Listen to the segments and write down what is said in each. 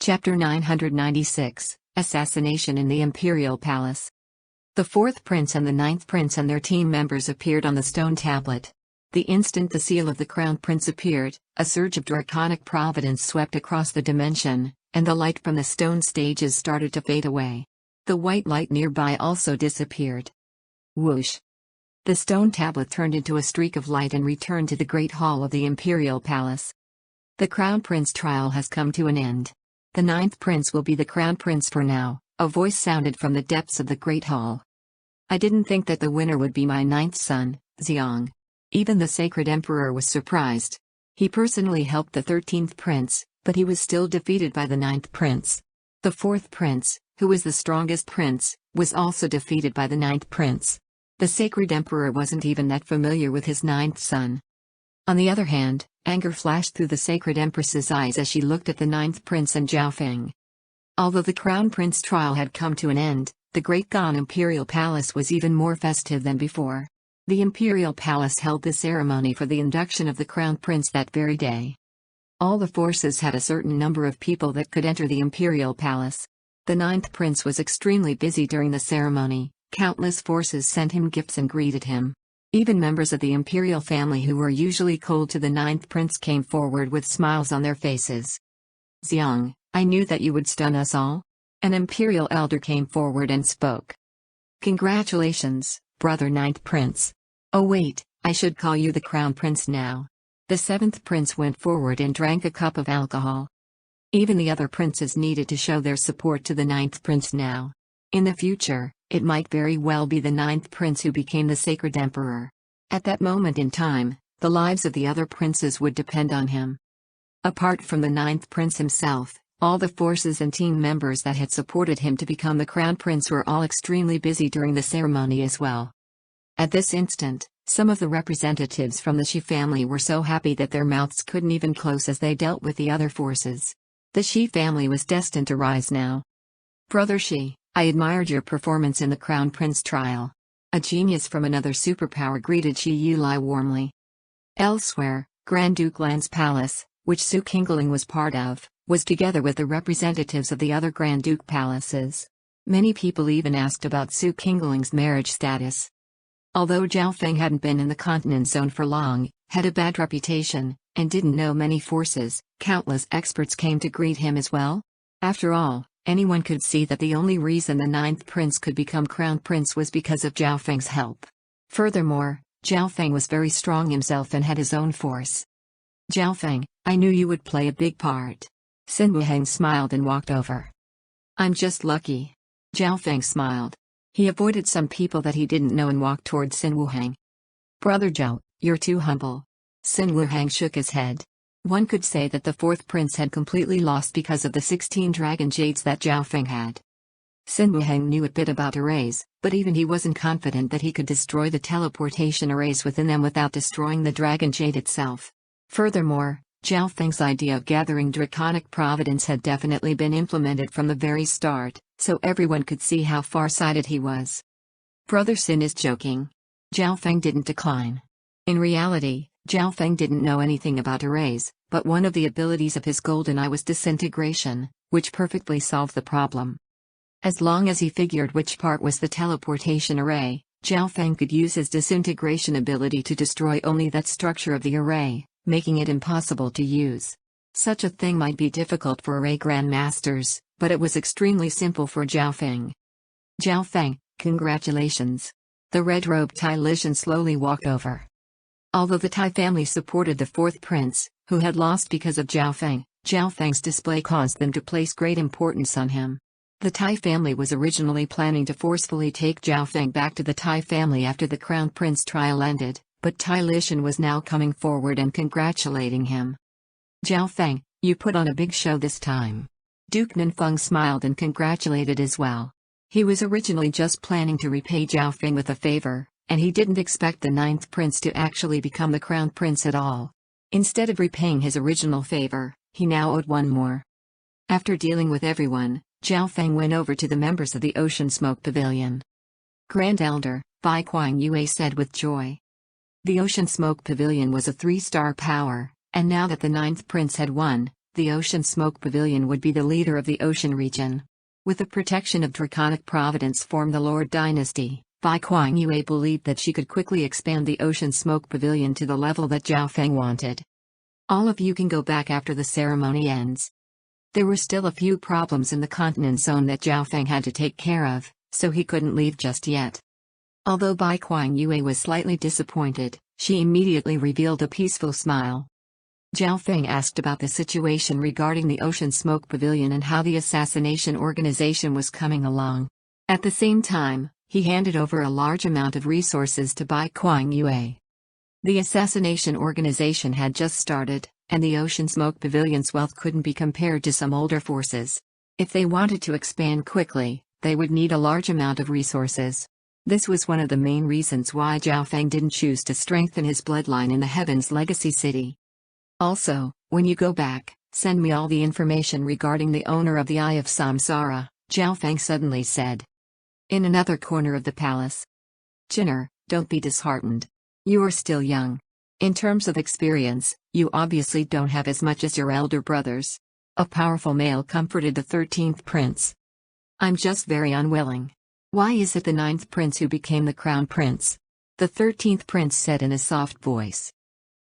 Chapter 996, Assassination in the Imperial Palace. The fourth prince and the ninth prince and their team members appeared on the stone tablet. The instant the seal of the crown prince appeared, a surge of draconic providence swept across the dimension, and the light from the stone stages started to fade away. The white light nearby also disappeared. Whoosh! The stone tablet turned into a streak of light and returned to the great hall of the Imperial Palace. The crown prince trial has come to an end. The ninth prince will be the crown prince for now, a voice sounded from the depths of the great hall. I didn't think that the winner would be my ninth son, Xiong. Even the sacred emperor was surprised. He personally helped the 13th prince, but he was still defeated by the ninth prince. The fourth prince, who was the strongest prince, was also defeated by the ninth prince. The sacred emperor wasn't even that familiar with his ninth son. On the other hand, anger flashed through the sacred empress's eyes as she looked at the ninth prince and Zhao Feng. Although the crown prince trial had come to an end, the Great Gan Imperial Palace was even more festive than before. The Imperial Palace held the ceremony for the induction of the crown prince that very day. All the forces had a certain number of people that could enter the Imperial Palace. The ninth prince was extremely busy during the ceremony. Countless forces sent him gifts and greeted him. Even members of the imperial family who were usually cold to the ninth prince came forward with smiles on their faces. Xiong, I knew that you would stun us all. An imperial elder came forward and spoke. Congratulations, brother ninth prince. Oh wait, I should call you the crown prince now. The seventh prince went forward and drank a cup of alcohol. Even the other princes needed to show their support to the ninth prince now. In the future, it might very well be the ninth prince who became the sacred emperor. At that moment in time, the lives of the other princes would depend on him. Apart from the ninth prince himself, all the forces and team members that had supported him to become the crown prince were all extremely busy during the ceremony as well. At this instant, some of the representatives from the Shi family were so happy that their mouths couldn't even close as they dealt with the other forces. The Shi family was destined to rise now. Brother Shi, I admired your performance in the Crown Prince trial. A genius from another superpower greeted Shi Yulai warmly. Elsewhere, Grand Duke Lan's palace, which Su Qingling was part of, was together with the representatives of the other Grand Duke palaces. Many people even asked about Su Qingling's marriage status. Although Zhao Feng hadn't been in the continent zone for long, had a bad reputation, and didn't know many forces, countless experts came to greet him as well. After all, anyone could see that the only reason the ninth prince could become crown prince was because of Zhao Feng's help. Furthermore, Zhao Feng was very strong himself and had his own force. Zhao Feng, I knew you would play a big part. Xin Wuheng smiled and walked over. I'm just lucky. Zhao Feng smiled. He avoided some people that he didn't know and walked towards Xin Wuheng. Brother Zhao, you're too humble. Xin Wuheng shook his head. One could say that the fourth prince had completely lost because of the 16 dragon jades that Zhao Feng had. Xin Wuheng knew a bit about arrays, but even he wasn't confident that he could destroy the teleportation arrays within them without destroying the dragon jade itself. Furthermore, Zhao Feng's idea of gathering draconic providence had definitely been implemented from the very start, so everyone could see how far-sighted he was. Brother Xin is joking. Zhao Feng didn't decline. In reality, Zhao Feng didn't know anything about arrays, but one of the abilities of his golden eye was disintegration, which perfectly solved the problem. As long as he figured which part was the teleportation array, Zhao Feng could use his disintegration ability to destroy only that structure of the array, making it impossible to use. Such a thing might be difficult for array grandmasters, but it was extremely simple for Zhao Feng. Zhao Feng, congratulations. The red-robed Tai Lishan slowly walked over. Although the Tai family supported the fourth prince, who had lost because of Zhao Feng's display caused them to place great importance on him. The Tai family was originally planning to forcefully take Zhao Feng back to the Tai family after the crown prince trial ended, but Tai Lishan was now coming forward and congratulating him. Zhao Feng, you put on a big show this time. Duke Nanfeng smiled and congratulated as well. He was originally just planning to repay Zhao Feng with a favor, and he didn't expect the ninth prince to actually become the crown prince at all. Instead of repaying his original favor, he now owed one more. After dealing with everyone, Zhao Feng went over to the members of the Ocean Smoke Pavilion. Grand Elder, Bai Kuang Yue said with joy. The Ocean Smoke Pavilion was a 3-star power, and now that the ninth prince had won, the Ocean Smoke Pavilion would be the leader of the ocean region. With the protection of Draconic Providence formed the Lord Dynasty, Bai Kuang-yue believed that she could quickly expand the Ocean Smoke Pavilion to the level that Zhao Feng wanted. All of you can go back after the ceremony ends. There were still a few problems in the continent zone that Zhao Feng had to take care of, so he couldn't leave just yet. Although Bai Kuang-yue was slightly disappointed, she immediately revealed a peaceful smile. Zhao Feng asked about the situation regarding the Ocean Smoke Pavilion and how the assassination organization was coming along. At the same time, he handed over a large amount of resources to Bai Kuang-yue. The assassination organization had just started, and the Ocean Smoke Pavilion's wealth couldn't be compared to some older forces. If they wanted to expand quickly, they would need a large amount of resources. This was one of the main reasons why Zhao Feng didn't choose to strengthen his bloodline in the Heaven's Legacy City. Also, when you go back, send me all the information regarding the owner of the Eye of Samsara, Zhao Feng suddenly said. In another corner of the palace. Jinner, don't be disheartened. You are still young. In terms of experience, you obviously don't have as much as your elder brothers. A powerful male comforted the 13th prince. I'm just very unwilling. Why is it the 9th prince who became the crown prince? The 13th prince said in a soft voice.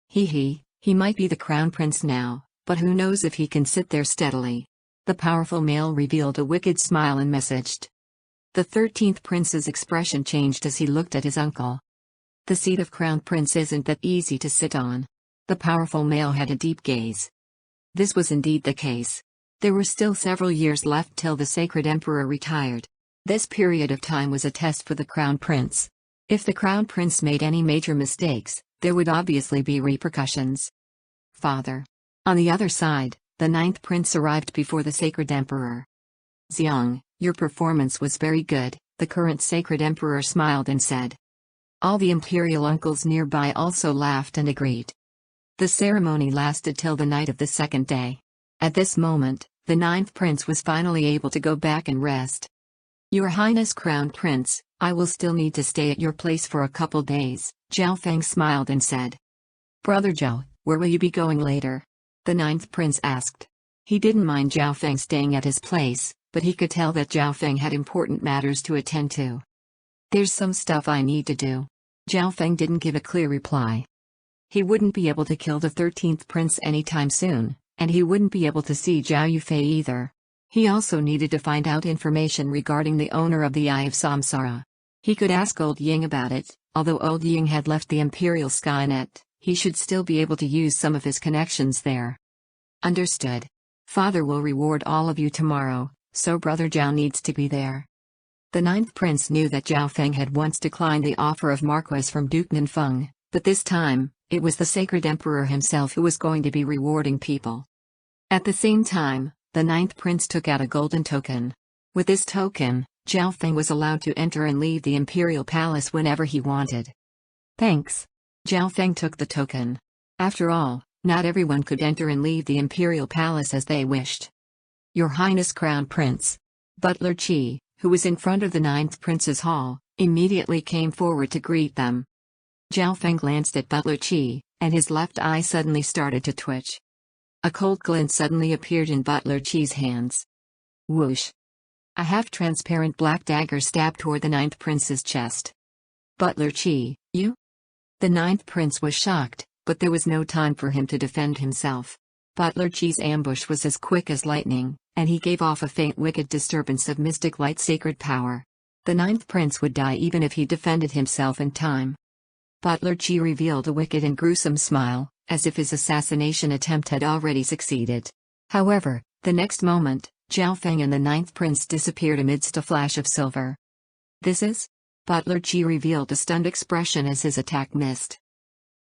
He might be the crown prince now, but who knows if he can sit there steadily. The powerful male revealed a wicked smile and messaged. The 13th prince's expression changed as he looked at his uncle. The seat of crown prince isn't that easy to sit on. The powerful male had a deep gaze. This was indeed the case. There were still several years left till the sacred emperor retired. This period of time was a test for the crown prince. If the crown prince made any major mistakes, there would obviously be repercussions. Father. On the other side, the 9th prince arrived before the sacred emperor. Xiang, your performance was very good, the current sacred emperor smiled and said. All the imperial uncles nearby also laughed and agreed. The ceremony lasted till the night of the second day. At this moment, the 9th prince was finally able to go back and rest. Your Highness Crown Prince, I will still need to stay at your place for a couple days, Zhao Feng smiled and said. Brother Zhao, where will you be going later? The 9th prince asked. He didn't mind Zhao Feng staying at his place, but he could tell that Zhao Feng had important matters to attend to. There's some stuff I need to do. Zhao Feng didn't give a clear reply. He wouldn't be able to kill the 13th prince anytime soon, and he wouldn't be able to see Zhao Yufei either. He also needed to find out information regarding the owner of the Eye of Samsara. He could ask Old Ying about it. Although Old Ying had left the Imperial Skynet, he should still be able to use some of his connections there. Understood. Father will reward all of you tomorrow, so Brother Zhao needs to be there. The 9th prince knew that Zhao Feng had once declined the offer of Marquis from Duke Nanfeng, but this time, it was the sacred emperor himself who was going to be rewarding people. At the same time, the 9th prince took out a golden token. With this token, Zhao Feng was allowed to enter and leave the imperial palace whenever he wanted. Thanks. Zhao Feng took the token. After all, not everyone could enter and leave the imperial palace as they wished. Your Highness Crown Prince. Butler Qi, who was in front of the 9th prince's hall, immediately came forward to greet them. Zhao Feng glanced at Butler Qi, and his left eye suddenly started to twitch. A cold glint suddenly appeared in Butler Qi's hands. Whoosh! A half-transparent black dagger stabbed toward the 9th prince's chest. Butler Qi, you? The 9th prince was shocked, but there was no time for him to defend himself. Butler Qi's ambush was as quick as lightning, and he gave off a faint wicked disturbance of mystic light sacred power. The 9th prince would die even if he defended himself in time. Butler Qi revealed a wicked and gruesome smile, as if his assassination attempt had already succeeded. However, the next moment, Zhao Feng and the 9th prince disappeared amidst a flash of silver. This is? Butler Qi revealed a stunned expression as his attack missed.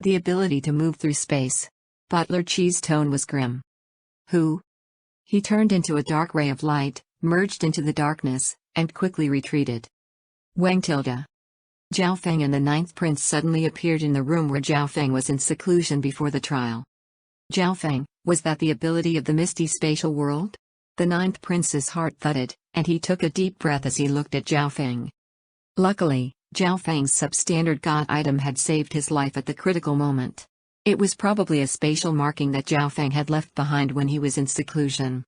The ability to move through space. Butler Qi's tone was grim. Who? He turned into a dark ray of light, merged into the darkness, and quickly retreated. Wang Tilda. Zhao Feng and the 9th prince suddenly appeared in the room where Zhao Feng was in seclusion before the trial. Zhao Feng, was that the ability of the misty spatial world? The 9th prince's heart thudded, and he took a deep breath as he looked at Zhao Feng. Luckily, Zhao Feng's substandard god item had saved his life at the critical moment. It was probably a spatial marking that Zhao Feng had left behind when he was in seclusion.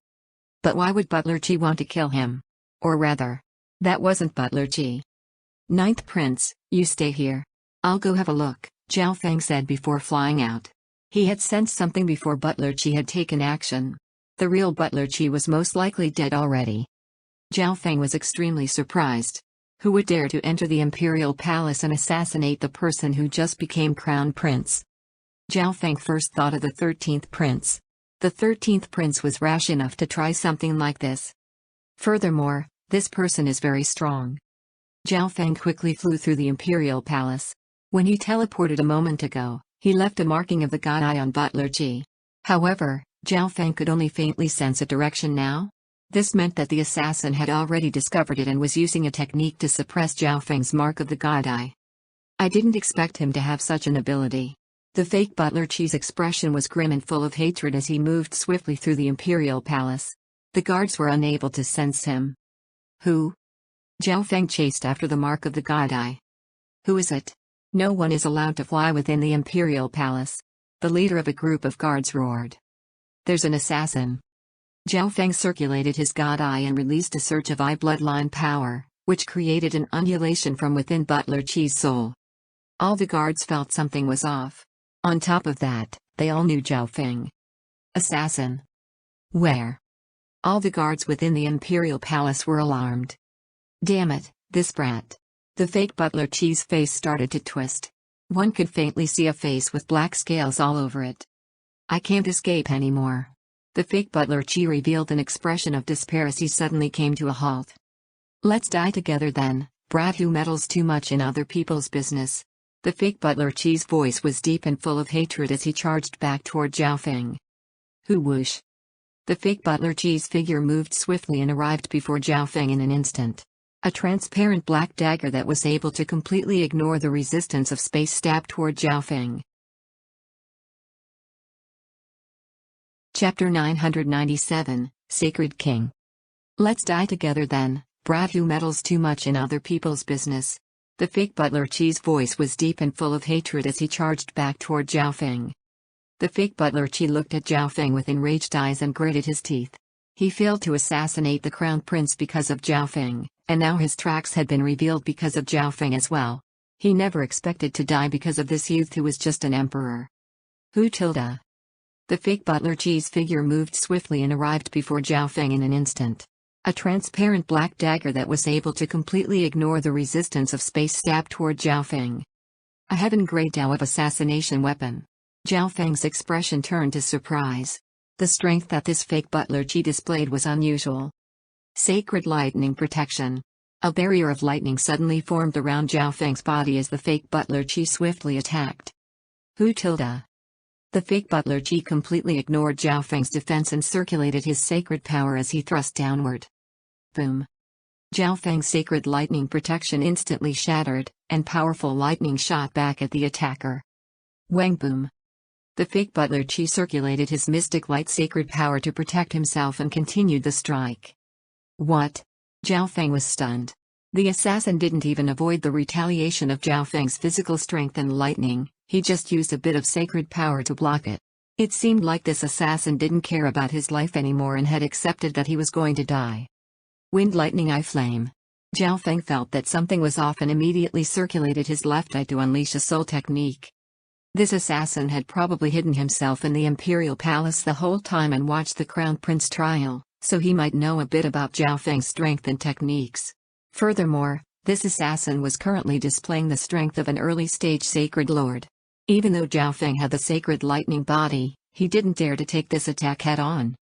But why would Butler Qi want to kill him? Or rather, that wasn't Butler Qi. Ninth Prince, you stay here. I'll go have a look, Zhao Feng said before flying out. He had sensed something before Butler Qi had taken action. The real Butler Qi was most likely dead already. Zhao Feng was extremely surprised. Who would dare to enter the imperial palace and assassinate the person who just became crown prince? Zhao Feng first thought of the 13th prince. The 13th prince was rash enough to try something like this. Furthermore, this person is very strong. Zhao Feng quickly flew through the imperial palace. When he teleported a moment ago, he left a marking of the god eye on Butler Qi. However, Zhao Feng could only faintly sense a direction now. This meant that the assassin had already discovered it and was using a technique to suppress Zhao Feng's mark of the god eye. I didn't expect him to have such an ability. The fake Butler Qi's expression was grim and full of hatred as he moved swiftly through the imperial palace. The guards were unable to sense him. Who? Zhao Feng chased after the mark of the god eye. Who is it? No one is allowed to fly within the imperial palace. The leader of a group of guards roared. There's an assassin. Zhao Feng circulated his god eye and released a surge of eye bloodline power, which created an undulation from within Butler Qi's soul. All the guards felt something was off. On top of that, they all knew Zhao Feng. Assassin. Where? All the guards within the imperial palace were alarmed. Damn it, this brat. The fake Butler Qi's face started to twist. One could faintly see a face with black scales all over it. I can't escape anymore. The fake Butler Qi revealed an expression of despair as he suddenly came to a halt. Let's die together then, brat who meddles too much in other people's business. The fake Butler Qi's voice was deep and full of hatred as he charged back toward Zhao Feng. Who whoosh? The fake Butler Qi's figure moved swiftly and arrived before Zhao Feng in an instant. A transparent black dagger that was able to completely ignore the resistance of space stabbed toward Zhao Feng. Chapter 997, Sacred King. Let's die together then, brat who meddles too much in other people's business. The fake Butler Qi's voice was deep and full of hatred as he charged back toward Zhao Feng. The fake Butler Qi looked at Zhao Feng with enraged eyes and gritted his teeth. He failed to assassinate the crown prince because of Zhao Feng, and now his tracks had been revealed because of Zhao Feng as well. He never expected to die because of this youth who was just an emperor. Who tilde? The fake Butler Qi's figure moved swiftly and arrived before Zhao Feng in an instant. A transparent black dagger that was able to completely ignore the resistance of space stabbed toward Zhao Feng. A heaven-grade Dao of assassination weapon. Zhao Feng's expression turned to surprise. The strength that this fake Butler Qi displayed was unusual. Sacred lightning protection. A barrier of lightning suddenly formed around Zhao Feng's body as the fake Butler Qi swiftly attacked. Who tilde? The fake Butler Qi completely ignored Zhao Feng's defense and circulated his sacred power as he thrust downward. Boom. Zhao Feng's sacred lightning protection instantly shattered, and powerful lightning shot back at the attacker. Wang boom. The fake Butler Qi circulated his mystic light sacred power to protect himself and continued the strike. What? Zhao Feng was stunned. The assassin didn't even avoid the retaliation of Zhao Feng's physical strength and lightning, he just used a bit of sacred power to block it. It seemed like this assassin didn't care about his life anymore and had accepted that he was going to die. Wind lightning eye flame. Zhao Feng felt that something was off and immediately circulated his left eye to unleash a soul technique. This assassin had probably hidden himself in the imperial palace the whole time and watched the crown prince trial, so he might know a bit about Zhao Feng's strength and techniques. Furthermore, this assassin was currently displaying the strength of an early-stage sacred lord. Even though Zhao Feng had the sacred lightning body, he didn't dare to take this attack head-on.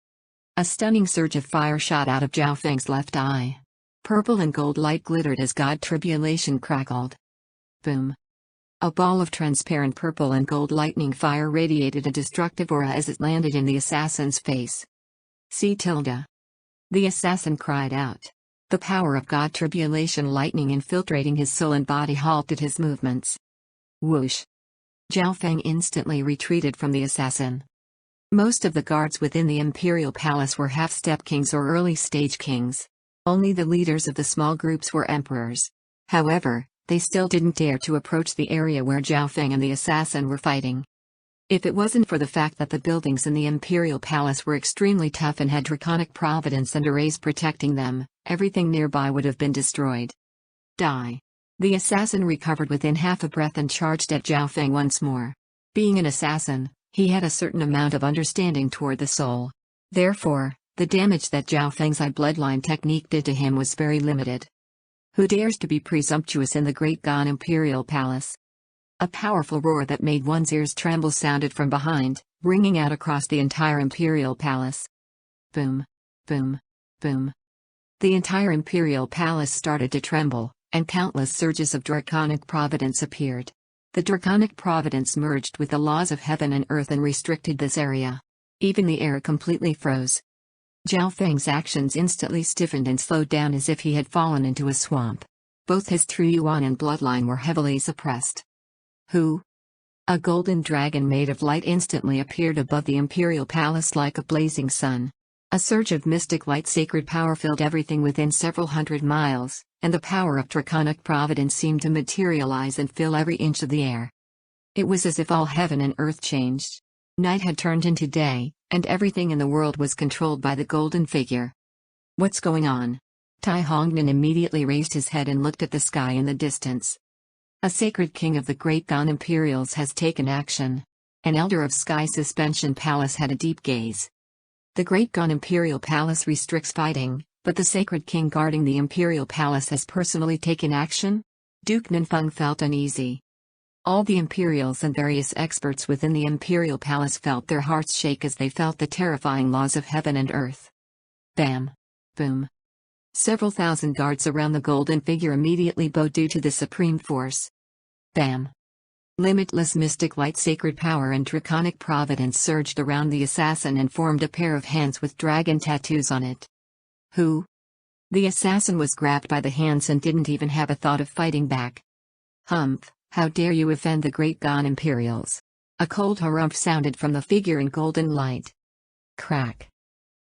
A stunning surge of fire shot out of Zhao Feng's left eye. Purple and gold light glittered as God Tribulation crackled. Boom. A ball of transparent purple and gold lightning fire radiated a destructive aura as it landed in the assassin's face. C tilde. The assassin cried out. The power of God Tribulation lightning infiltrating his soul and body halted his movements. Whoosh. Zhao Feng instantly retreated from the assassin. Most of the guards within the imperial palace were half-step kings or early-stage kings. Only the leaders of the small groups were emperors. However, they still didn't dare to approach the area where Zhao Feng and the assassin were fighting. If it wasn't for the fact that the buildings in the Imperial Palace were extremely tough and had draconic providence and arrays protecting them, everything nearby would have been destroyed. Die. The assassin recovered within half a breath and charged at Zhao Feng once more. Being an assassin, he had a certain amount of understanding toward the soul. Therefore, the damage that Zhao Feng's eye bloodline technique did to him was very limited. Who dares to be presumptuous in the Great Gan Imperial Palace? A powerful roar that made one's ears tremble sounded from behind, ringing out across the entire Imperial Palace. Boom. Boom. Boom. The entire Imperial Palace started to tremble, and countless surges of draconic providence appeared. The draconic providence merged with the laws of heaven and earth and restricted this area. Even the air completely froze. Zhao Feng's actions instantly stiffened and slowed down as if he had fallen into a swamp. Both his true yuan and bloodline were heavily suppressed. Who? A golden dragon made of light instantly appeared above the Imperial Palace like a blazing sun. A surge of mystic light sacred power filled everything within several hundred miles, and the power of draconic providence seemed to materialize and fill every inch of the air. It was as if all heaven and earth changed. Night had turned into day, and everything in the world was controlled by the golden figure. What's going on? Tai Hongnan immediately raised his head and looked at the sky in the distance. A sacred king of the Great Gan Imperials has taken action. An elder of Sky Suspension Palace had a deep gaze. The Great Gan Imperial Palace restricts fighting, but the sacred king guarding the Imperial Palace has personally taken action? Duke Nanfeng felt uneasy. All the Imperials and various experts within the Imperial Palace felt their hearts shake as they felt the terrifying laws of heaven and earth. Bam. Boom. Several thousand guards around the golden figure immediately bowed due to the supreme force. Bam. Limitless mystic light sacred power and draconic providence surged around the assassin and formed a pair of hands with dragon tattoos on it. Who? The assassin was grabbed by the hands and didn't even have a thought of fighting back. Humph, how dare you offend the Great Gan Imperials? A cold harumph sounded from the figure in golden light. Crack.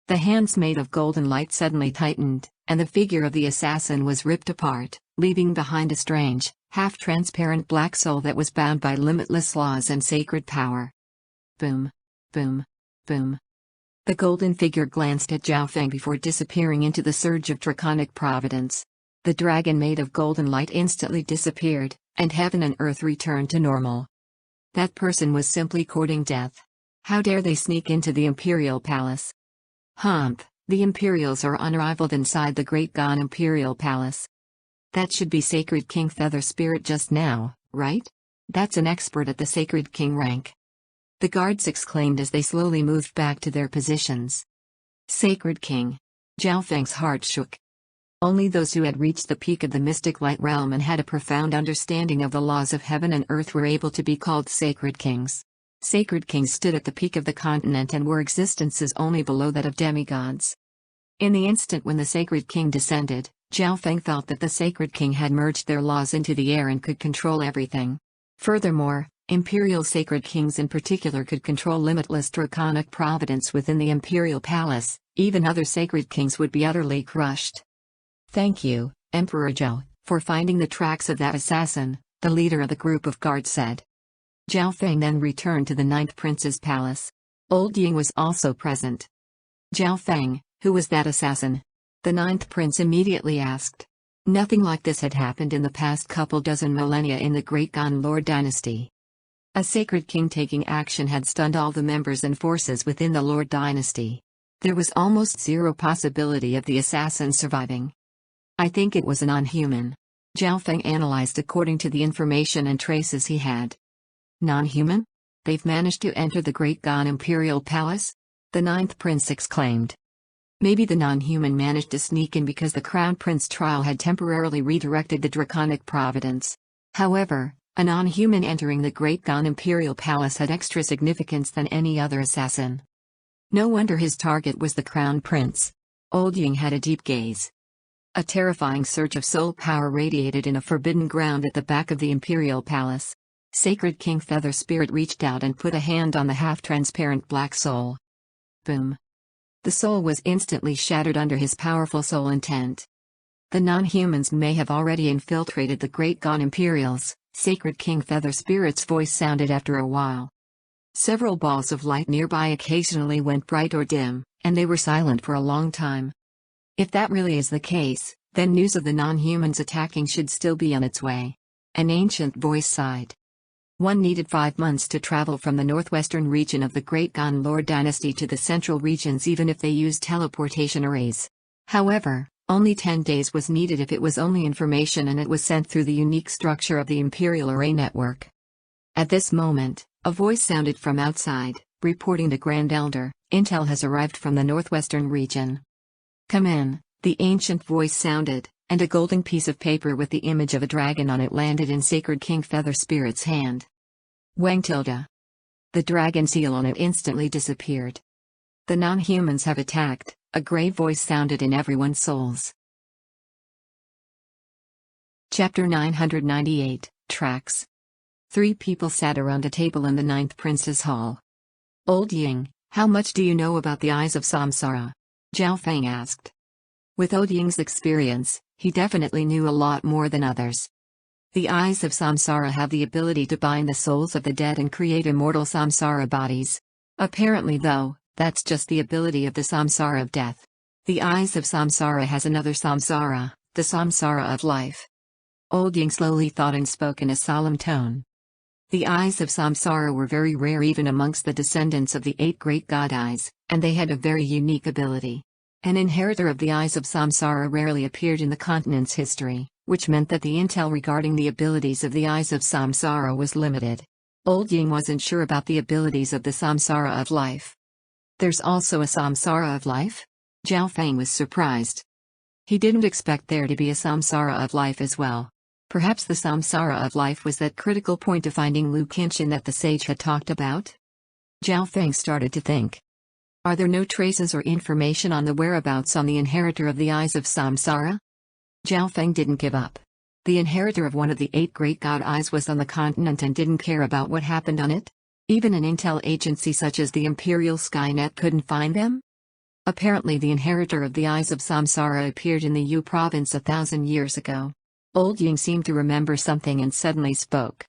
The hands made of golden light suddenly tightened, and the figure of the assassin was ripped apart, leaving behind a strange, half-transparent black soul that was bound by limitless laws and sacred power. Boom. Boom. Boom. The golden figure glanced at Zhao Feng before disappearing into the surge of draconic providence. The dragon made of golden light instantly disappeared, and heaven and earth returned to normal. That person was simply courting death. How dare they sneak into the Imperial Palace? Humph, the Imperials are unrivaled inside the Great Gan Imperial Palace. That should be Sacred King Feather Spirit just now, right? That's an expert at the Sacred King rank. The guards exclaimed as they slowly moved back to their positions. Sacred King. Zhao Feng's heart shook. Only those who had reached the peak of the mystic light realm and had a profound understanding of the laws of heaven and earth were able to be called Sacred Kings. Sacred Kings stood at the peak of the continent and were existences only below that of demigods. In the instant when the Sacred King descended, Zhao Feng felt that the Sacred King had merged their laws into the air and could control everything. Furthermore, Imperial Sacred Kings in particular could control limitless draconic providence within the Imperial Palace. Even other Sacred Kings would be utterly crushed. Thank you, Emperor Zhao, for finding the tracks of that assassin, the leader of the group of guards said. Zhao Feng then returned to the Ninth Prince's palace. Old Ying was also present. Zhao Feng, who was that assassin? The Ninth Prince immediately asked. Nothing like this had happened in the past couple dozen millennia in the Great Gan Lord dynasty. A sacred king taking action had stunned all the members and forces within the Lord dynasty. There was almost zero possibility of the assassin surviving. I think it was a non-human. Zhao Feng analyzed according to the information and traces he had. Non-human? They've managed to enter the Great Gan Imperial Palace? The Ninth Prince exclaimed. Maybe the non-human managed to sneak in because the Crown Prince trial had temporarily redirected the draconic providence. However, a non-human entering the Great Gan Imperial Palace had extra significance than any other assassin. No wonder his target was the Crown Prince. Old Ying had a deep gaze. A terrifying surge of soul power radiated in a forbidden ground at the back of the Imperial Palace. Sacred King Feather Spirit reached out and put a hand on the half-transparent black soul. Boom. The soul was instantly shattered under his powerful soul intent. The non-humans may have already infiltrated the Great Gan Imperials, Sacred King Feather Spirit's voice sounded after a while. Several balls of light nearby occasionally went bright or dim, and they were silent for a long time. If that really is the case, then news of the non-humans attacking should still be on its way. An ancient voice sighed. One needed 5 months to travel from the northwestern region of the Great Gonlord dynasty to the central regions even if they used teleportation arrays. However, only 10 days was needed if it was only information and it was sent through the unique structure of the Imperial Array network. At this moment, a voice sounded from outside, reporting to Grand Elder, "Intel has arrived from the northwestern region." "Come in," the ancient voice sounded, and a golden piece of paper with the image of a dragon on it landed in Sacred King Feather Spirit's hand. "Wang Tilda." The dragon seal on it instantly disappeared. "The non-humans have attacked," a grey voice sounded in everyone's souls. Chapter 998, Tracks. 3 people sat around a table in the 9th Prince's Hall. "Old Ying, how much do you know about the Eyes of Samsara?" Zhao Feng asked. With Old Ying's experience, he definitely knew a lot more than others. The Eyes of Samsara have the ability to bind the souls of the dead and create immortal Samsara bodies. Apparently though, that's just the ability of the Samsara of death. The Eyes of Samsara has another Samsara, the Samsara of life. Old Ying slowly thought and spoke in a solemn tone. The Eyes of Samsara were very rare even amongst the descendants of the 8 great god eyes, and they had a very unique ability. An inheritor of the Eyes of Samsara rarely appeared in the continent's history, which meant that the intel regarding the abilities of the Eyes of Samsara was limited. Old Ying wasn't sure about the abilities of the Samsara of life. "There's also a Samsara of life?" Zhao Feng was surprised. He didn't expect there to be a Samsara of life as well. Perhaps the Samsara of life was that critical point of finding Lu Qinshan that the sage had talked about? Zhao Feng started to think. Are there no traces or information on the whereabouts on the inheritor of the Eyes of Samsara? Zhao Feng didn't give up. The inheritor of one of the 8 great god eyes was on the continent and didn't care about what happened on it? Even an intel agency such as the Imperial Skynet couldn't find them? Apparently the inheritor of the Eyes of Samsara appeared in the Yu province 1,000 years ago. Old Ying seemed to remember something and suddenly spoke.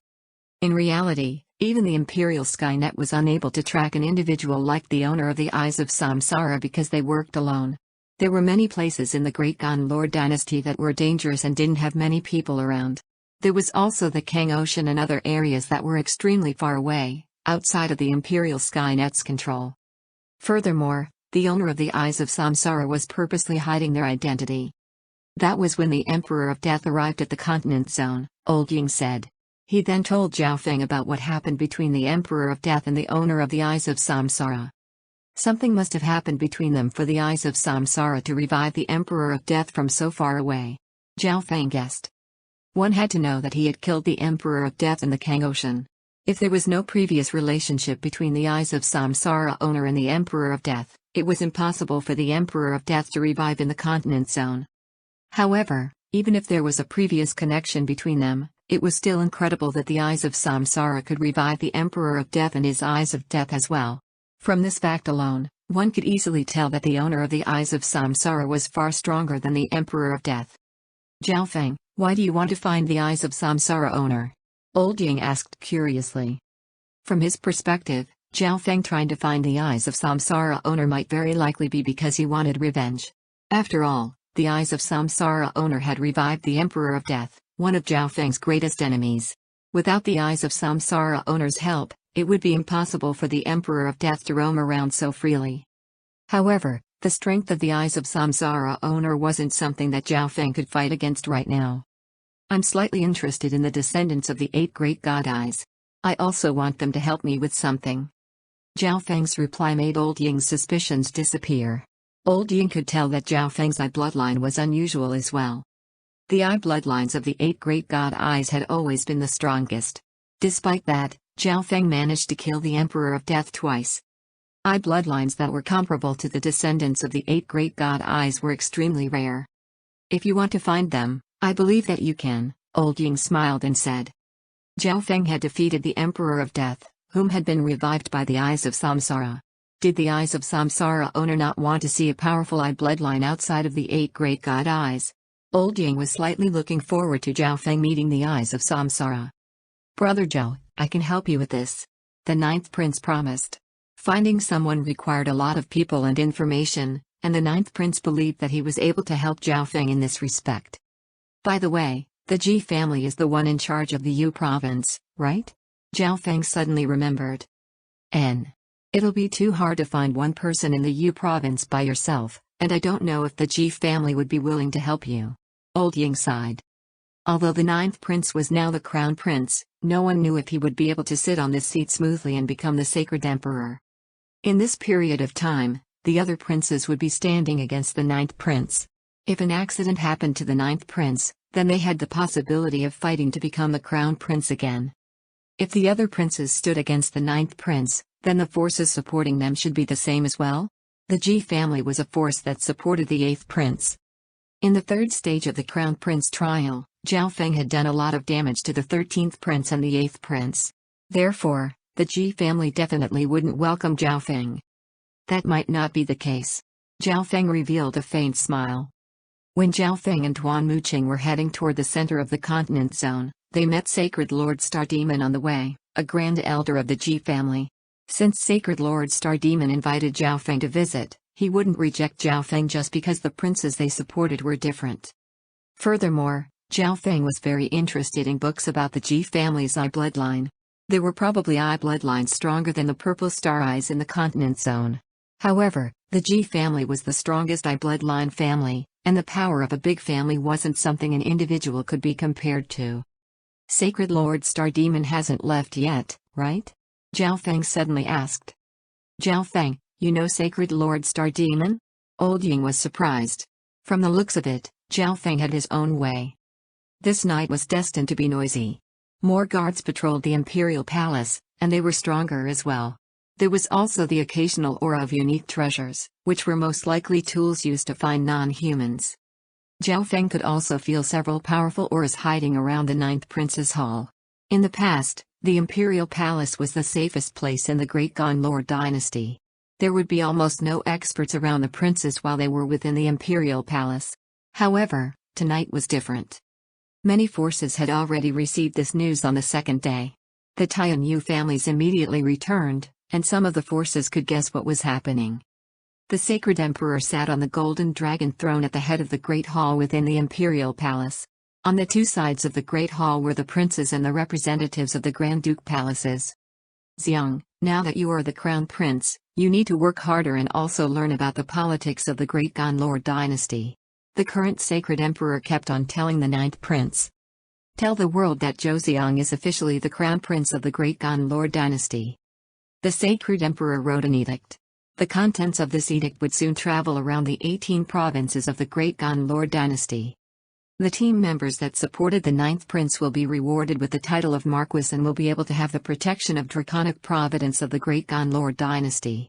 In reality, even the Imperial Skynet was unable to track an individual like the owner of the Eyes of Samsara because they worked alone. There were many places in the Great Gonlord dynasty that were dangerous and didn't have many people around. There was also the Kang Ocean and other areas that were extremely far away, outside of the Imperial Skynet's control. Furthermore, the owner of the Eyes of Samsara was purposely hiding their identity. That was when the Emperor of Death arrived at the continent zone, Old Ying said. He then told Zhao Feng about what happened between the Emperor of Death and the owner of the Eyes of Samsara. Something must have happened between them for the Eyes of Samsara to revive the Emperor of Death from so far away. Zhao Feng guessed. One had to know that he had killed the Emperor of Death in the Kang Ocean. If there was no previous relationship between the Eyes of Samsara owner and the Emperor of Death, it was impossible for the Emperor of Death to revive in the continent zone. However, even if there was a previous connection between them, it was still incredible that the Eyes of Samsara could revive the Emperor of Death and his Eyes of Death as well. From this fact alone, one could easily tell that the owner of the Eyes of Samsara was far stronger than the Emperor of Death. Zhao Feng, why do you want to find the Eyes of Samsara owner? Old Ying asked curiously. From his perspective, Zhao Feng trying to find the Eyes of Samsara owner might very likely be because he wanted revenge. After all, the Eyes of Samsara owner had revived the Emperor of Death, one of Zhao Feng's greatest enemies. Without the Eyes of Samsara owner's help, it would be impossible for the Emperor of Death to roam around so freely. However, the strength of the Eyes of Samsara owner wasn't something that Zhao Feng could fight against right now. I'm slightly interested in the descendants of the 8 great god eyes. I also want them to help me with something. Zhao Feng's reply made Old Ying's suspicions disappear. Old Ying could tell that Zhao Feng's eye bloodline was unusual as well. The eye bloodlines of the 8 great god eyes had always been the strongest. Despite that, Zhao Feng managed to kill the Emperor of Death twice. Eye bloodlines that were comparable to the descendants of the 8 great god eyes were extremely rare. If you want to find them, I believe that you can, Old Ying smiled and said. Zhao Feng had defeated the Emperor of Death, whom had been revived by the Eyes of Samsara. Did the Eyes of Samsara owner not want to see a powerful eye bloodline outside of the 8 great god eyes? Old Ying was slightly looking forward to Zhao Feng meeting the Eyes of Samsara. Brother Zhao, I can help you with this. the ninth prince promised. Finding someone required a lot of people and information, and the ninth prince believed that he was able to help Zhao Feng in this respect. By the way, the Ji family is the one in charge of the Yu province, right? Zhao Feng suddenly remembered. It'll be too hard to find one person in the Yu province by yourself, and I don't know if the Ji family would be willing to help you. Old Ying sighed. Although the ninth prince was now the crown prince, no one knew if he would be able to sit on this seat smoothly and become the sacred emperor. In this period of time, the other princes would be standing against the ninth prince. If an accident happened to the ninth prince, then they had the possibility of fighting to become the crown prince again. If the other princes stood against the ninth prince, then the forces supporting them should be the same as well. The Ji family was a force that supported the eighth prince. In the third stage of the crown prince trial, Zhao Feng had done a lot of damage to the 13th prince and the 8th prince. Therefore, the Ji family definitely wouldn't welcome Zhao Feng. That might not be the case. Zhao Feng revealed a faint smile. When Zhao Feng and Tuan Muqing were heading toward the center of the continent zone, they met Sacred Lord Star Demon on the way, a grand elder of the Ji family. Since Sacred Lord Star Demon invited Zhao Feng to visit, he wouldn't reject Zhao Feng just because the princes they supported were different. Furthermore, Zhao Feng was very interested in books about the Ji family's eye bloodline. There were probably eye bloodlines stronger than the purple star eyes in the continent zone. However, the Ji family was the strongest eye bloodline family, and the power of a big family wasn't something an individual could be compared to. Sacred Lord Star Demon hasn't left yet, right? Zhao Feng suddenly asked. Zhao Feng, you know Sacred Lord Star Demon? Old Ying was surprised. From the looks of it, Zhao Feng had his own way. This night was destined to be noisy. More guards patrolled the imperial palace, and they were stronger as well. There was also the occasional aura of unique treasures, which were most likely tools used to find non-humans. Zhao Feng could also feel several powerful auras hiding around the ninth prince's hall. In the past, the imperial palace was the safest place in the Great Gon Lord dynasty. There would be almost no experts around the princes while they were within the imperial palace. However, tonight was different. Many forces had already received this news on the second day. The Tian Yu families immediately returned, and some of the forces could guess what was happening. The Sacred Emperor sat on the Golden Dragon throne at the head of the Great Hall within the Imperial Palace. On the two sides of the Great Hall were the princes and the representatives of the Grand Duke palaces. Xiang, now that you are the Crown Prince, you need to work harder and also learn about the politics of the Great Gon Lord dynasty. The current Sacred Emperor kept on telling the ninth prince. Tell the world that Zhou Xiang is officially the Crown Prince of the Great Gon Lord dynasty. The Sacred Emperor wrote an edict. The contents of this edict would soon travel around the 18 provinces of the Great Gon Lord dynasty. The team members that supported the ninth prince will be rewarded with the title of Marquis and will be able to have the protection of Draconic Providence of the Great Gon Lord dynasty.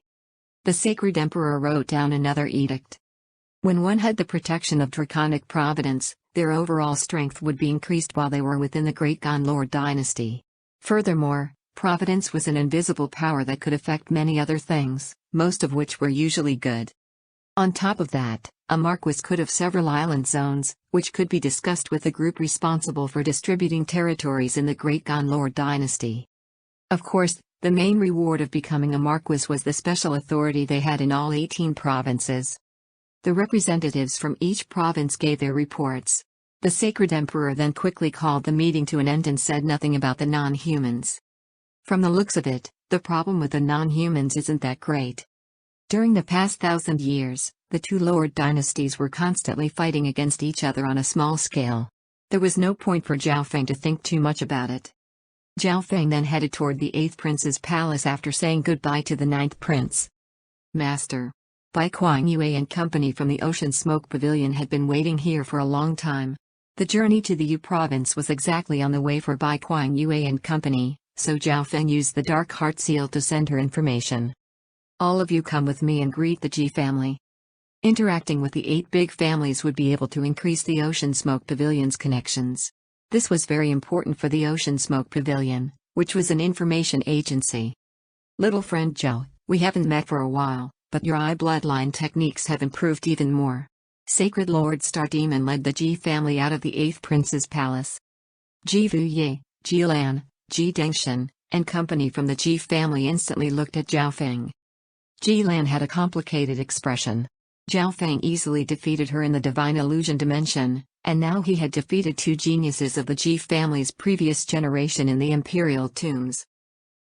The Sacred Emperor wrote down another edict. When one had the protection of Draconic Providence, their overall strength would be increased while they were within the Great Gon Lord dynasty. Furthermore, Providence was an invisible power that could affect many other things, most of which were usually good. On top of that, a Marquis could have several island zones, which could be discussed with the group responsible for distributing territories in the Great Gon Lord dynasty. Of course, the main reward of becoming a Marquis was the special authority they had in all 18 provinces. The representatives from each province gave their reports. The Sacred Emperor then quickly called the meeting to an end and said nothing about the non-humans. From the looks of it, the problem with the non-humans isn't that great. During the past 1,000 years, the two Lord dynasties were constantly fighting against each other on a small scale. There was no point for Zhao Feng to think too much about it. Zhao Feng then headed toward the 8th prince's palace after saying goodbye to the 9th prince. Master. Bai Kuang Yue and company from the Ocean Smoke Pavilion had been waiting here for a long time. The journey to the Yu province was exactly on the way for Bai Kuang Yue and company, so Zhao Feng used the Dark Heart Seal to send her information. All of you come with me and greet the Ji family. Interacting with the 8 big families would be able to increase the Ocean Smoke Pavilion's connections. This was very important for the Ocean Smoke Pavilion, which was an information agency. Little friend Zhao, we haven't met for a while, but your eye bloodline techniques have improved even more. Sacred Lord Star Demon led the Ji family out of the 8th prince's palace. Ji Wu Ye, Ji Lan, Ji Dengshan, and company from the Ji family instantly looked at Zhao Feng. Ji Lan had a complicated expression. Zhao Feng easily defeated her in the divine illusion dimension, and now he had defeated two geniuses of the Ji family's previous generation in the imperial tombs.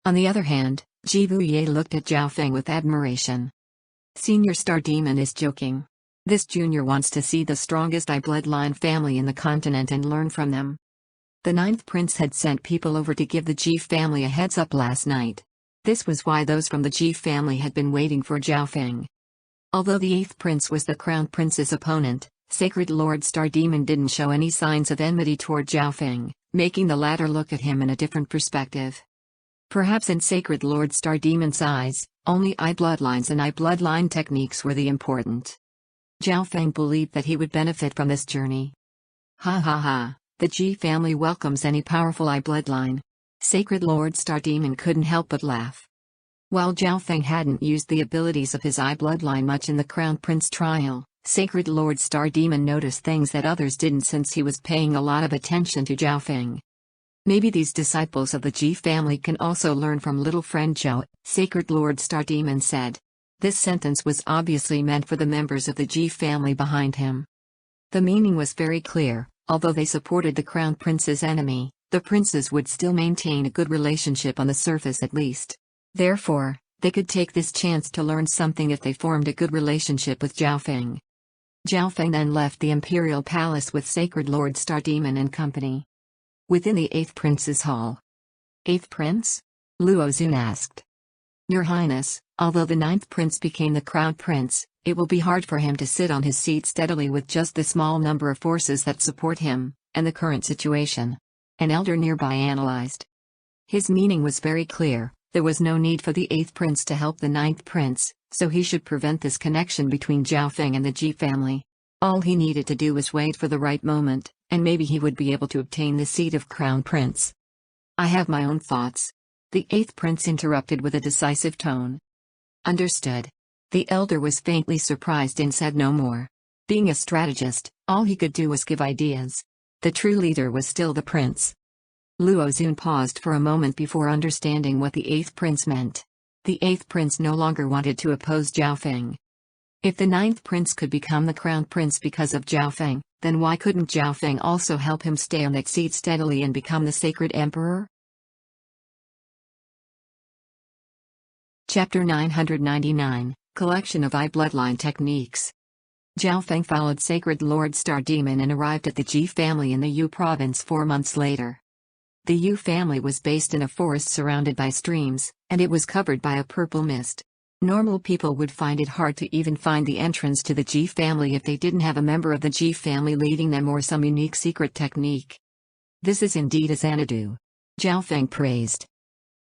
On the other hand, Ji Wuye looked at Zhao Feng with admiration. Senior Star Demon is joking. This junior wants to see the strongest I bloodline family in the continent and learn from them. The ninth prince had sent people over to give the Ji family a heads up last night. This was why those from the Ji family had been waiting for Zhao Feng. Although the eighth prince was the crown prince's opponent, Sacred Lord Star Demon didn't show any signs of enmity toward Zhao Feng, making the latter look at him in a different perspective. Perhaps in Sacred Lord Star Demon's eyes, only I bloodlines and I bloodline techniques were the important. Zhao Feng believed that he would benefit from this journey. Ha ha ha, the Ji family welcomes any powerful I bloodline. Sacred Lord Star Demon couldn't help but laugh. While Zhao Feng hadn't used the abilities of his I bloodline much in the Crown Prince trial, Sacred Lord Star Demon noticed things that others didn't since he was paying a lot of attention to Zhao Feng. Maybe these disciples of the Ji family can also learn from little friend Zhao, Sacred Lord Star Demon said. This sentence was obviously meant for the members of the Ji family behind him. The meaning was very clear, although they supported the Crown Prince's enemy, the princes would still maintain a good relationship on the surface at least. Therefore, they could take this chance to learn something if they formed a good relationship with Zhao Feng. Zhao Feng then left the Imperial Palace with Sacred Lord Star Demon and company. Within the 8th Prince's Hall. 8th Prince? Luo Xun asked. Your Highness, although the 9th Prince became the Crown Prince, it will be hard for him to sit on his seat steadily with just the small number of forces that support him, and the current situation. An elder nearby analyzed. His meaning was very clear. There was no need for the 8th Prince to help the 9th Prince, so he should prevent this connection between Zhao Feng and the Ji family. All he needed to do was wait for the right moment, and maybe he would be able to obtain the seat of Crown Prince. I have my own thoughts. The 8th Prince interrupted with a decisive tone. Understood. The elder was faintly surprised and said no more. Being a strategist, all he could do was give ideas. The true leader was still the prince. Luo Xun paused for a moment before understanding what the 8th Prince meant. The 8th Prince no longer wanted to oppose Zhao Feng. If the 9th Prince could become the Crown Prince because of Zhao Feng, then why couldn't Zhao Feng also help him stay on that seat steadily and become the Sacred Emperor? Chapter 999, Collection of I Bloodline Techniques. Zhao Feng followed Sacred Lord Star Demon and arrived at the Ji family in the Yu province 4 months later. The Yu family was based in a forest surrounded by streams, and it was covered by a purple mist. Normal people would find it hard to even find the entrance to the Ji family if they didn't have a member of the Ji family leading them or some unique secret technique. This is indeed a Xanadu. Zhao Feng praised.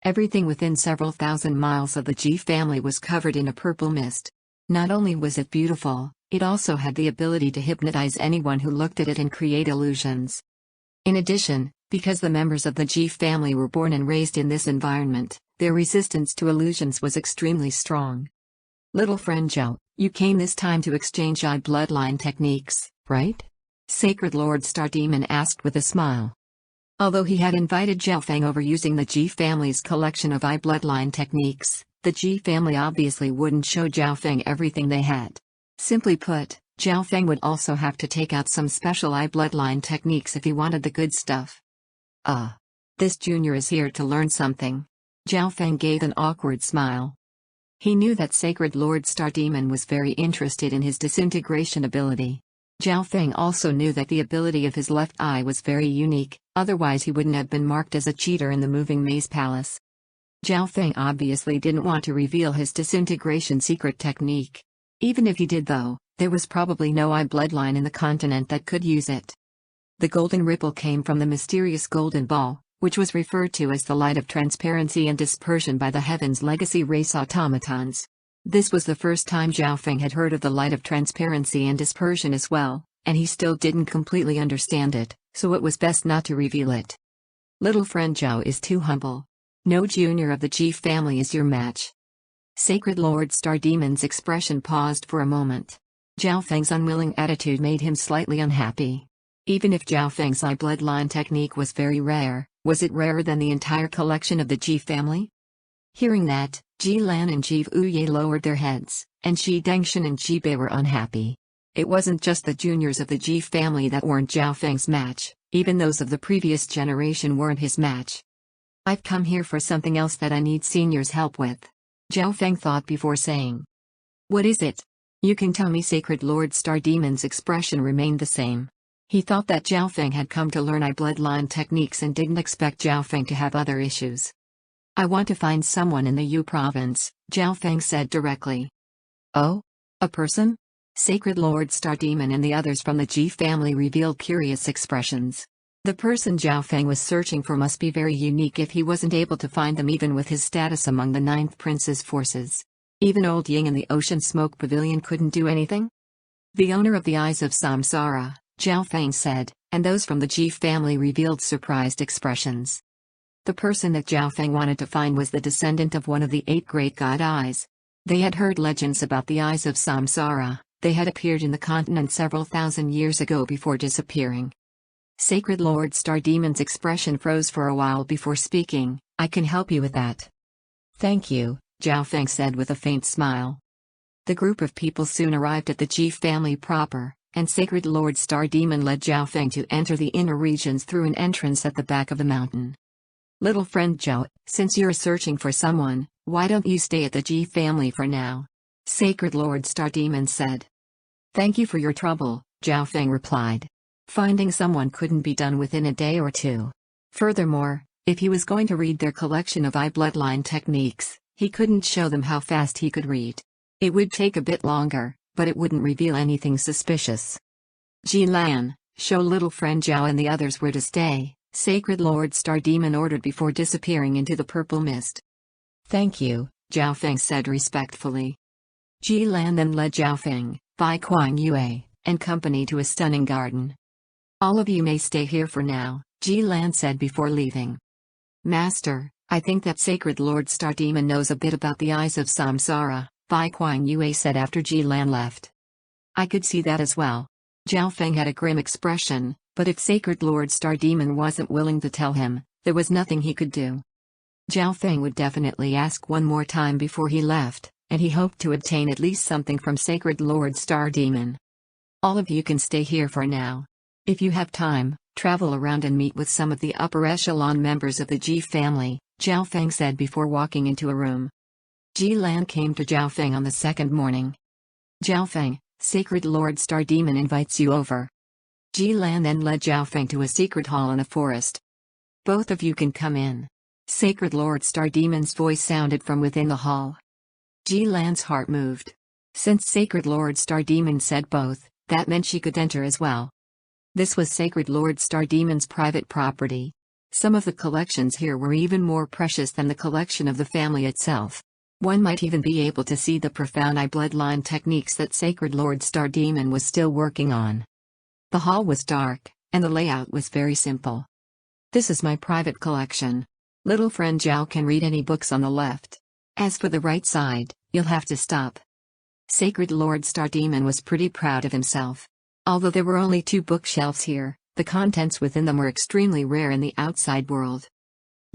Everything within several thousand miles of the Ji family was covered in a purple mist. Not only was it beautiful, it also had the ability to hypnotize anyone who looked at it and create illusions. In addition, because the members of the Ji family were born and raised in this environment, their resistance to illusions was extremely strong. Little friend Zhao, you came this time to exchange I bloodline techniques, right? Sacred Lord Star Demon asked with a smile. Although he had invited Zhao Feng over using the Ji family's collection of I bloodline techniques, the Ji family obviously wouldn't show Zhao Feng everything they had. Simply put, Zhao Feng would also have to take out some special I bloodline techniques if he wanted the good stuff. This junior is here to learn something. Zhao Feng gave an awkward smile. He knew that Sacred Lord Star Demon was very interested in his disintegration ability. Zhao Feng also knew that the ability of his left eye was very unique, otherwise he wouldn't have been marked as a cheater in the Moving Maze Palace. Zhao Feng obviously didn't want to reveal his disintegration secret technique. Even if he did though, there was probably no I bloodline in the continent that could use it. The golden ripple came from the mysterious golden ball, which was referred to as the light of transparency and dispersion by the Heaven's Legacy race automatons. This was the first time Zhao Feng had heard of the light of transparency and dispersion as well, and he still didn't completely understand it, so it was best not to reveal it. Little friend Zhao is too humble. No junior of the Ji family is your match. Sacred Lord Star Demon's expression paused for a moment. Zhao Feng's unwilling attitude made him slightly unhappy. Even if Zhao Feng's I bloodline technique was very rare, Was it rarer than the entire collection of the Ji family? Hearing that, Ji Lan and Ji Wuye lowered their heads, and Ji Dengshan and Ji Bei were unhappy. It wasn't just the juniors of the Ji family that weren't Zhao Feng's match, even those of the previous generation weren't his match. I've come here for something else that I need seniors' help with. Zhao Feng thought before saying. What is it? You can tell me. Sacred Lord Star Demon's expression remained the same. He thought that Zhao Feng had come to learn bloodline techniques and didn't expect Zhao Feng to have other issues. I want to find someone in the Yu province, Zhao Feng said directly. Oh? A person? Sacred Lord Star Demon and the others from the Ji family revealed curious expressions. The person Zhao Feng was searching for must be very unique if he wasn't able to find them even with his status among the Ninth Prince's forces. Even Old Ying in the Ocean Smoke Pavilion couldn't do anything? The owner of the Eyes of Samsara, Zhao Feng said, and those from the Ji family revealed surprised expressions. The person that Zhao Feng wanted to find was the descendant of one of the 8 great god eyes. They had heard legends about the Eyes of Samsara. They had appeared in the continent several thousand years ago before disappearing. Sacred Lord Star Demon's expression froze for a while before speaking. I can help you with that. Thank you, Zhao Feng said with a faint smile. The group of people soon arrived at the Ji family proper, and Sacred Lord Star Demon led Zhao Feng to enter the inner regions through an entrance at the back of the mountain. Little friend Zhao, since you're searching for someone, why don't you stay at the Ji family for now? Sacred Lord Star Demon said. Thank you for your trouble, Zhao Feng replied. Finding someone couldn't be done within a day or two. Furthermore, if he was going to read their collection of bloodline techniques, he couldn't show them how fast he could read. It would take a bit longer, but it wouldn't reveal anything suspicious. Ji Lan, show little friend Zhao and the others where to stay, Sacred Lord Star Demon ordered before disappearing into the purple mist. Thank you, Zhao Feng said respectfully. Ji Lan then led Zhao Feng, Bai Kuang Yue, and company to a stunning garden. All of you may stay here for now, Ji Lan said before leaving. Master, I think that Sacred Lord Star Demon knows a bit about the Eyes of Samsara, Bai Kuang Yue said after Ji Lan left. I could see that as well. Zhao Feng had a grim expression, but if Sacred Lord Star Demon wasn't willing to tell him, there was nothing he could do. Zhao Feng would definitely ask one more time before he left, and he hoped to obtain at least something from Sacred Lord Star Demon. All of you can stay here for now. If you have time, travel around and meet with some of the upper echelon members of the Ji family, Zhao Feng said before walking into a room. Ji Lan came to Zhao Feng on the second morning. Zhao Feng, Sacred Lord Star Demon invites you over. Ji Lan then led Zhao Feng to a secret hall in a forest. Both of you can come in. Sacred Lord Star Demon's voice sounded from within the hall. Ji Lan's heart moved. Since Sacred Lord Star Demon said both, that meant she could enter as well. This was Sacred Lord Star Demon's private property. Some of the collections here were even more precious than the collection of the family itself. One might even be able to see the profound bloodline techniques that Sacred Lord Star Demon was still working on. The hall was dark, and the layout was very simple. This is my private collection. Little friend Zhao can read any books on the left. As for the right side, you'll have to stop. Sacred Lord Star Demon was pretty proud of himself. Although there were only 2 bookshelves here, the contents within them were extremely rare in the outside world.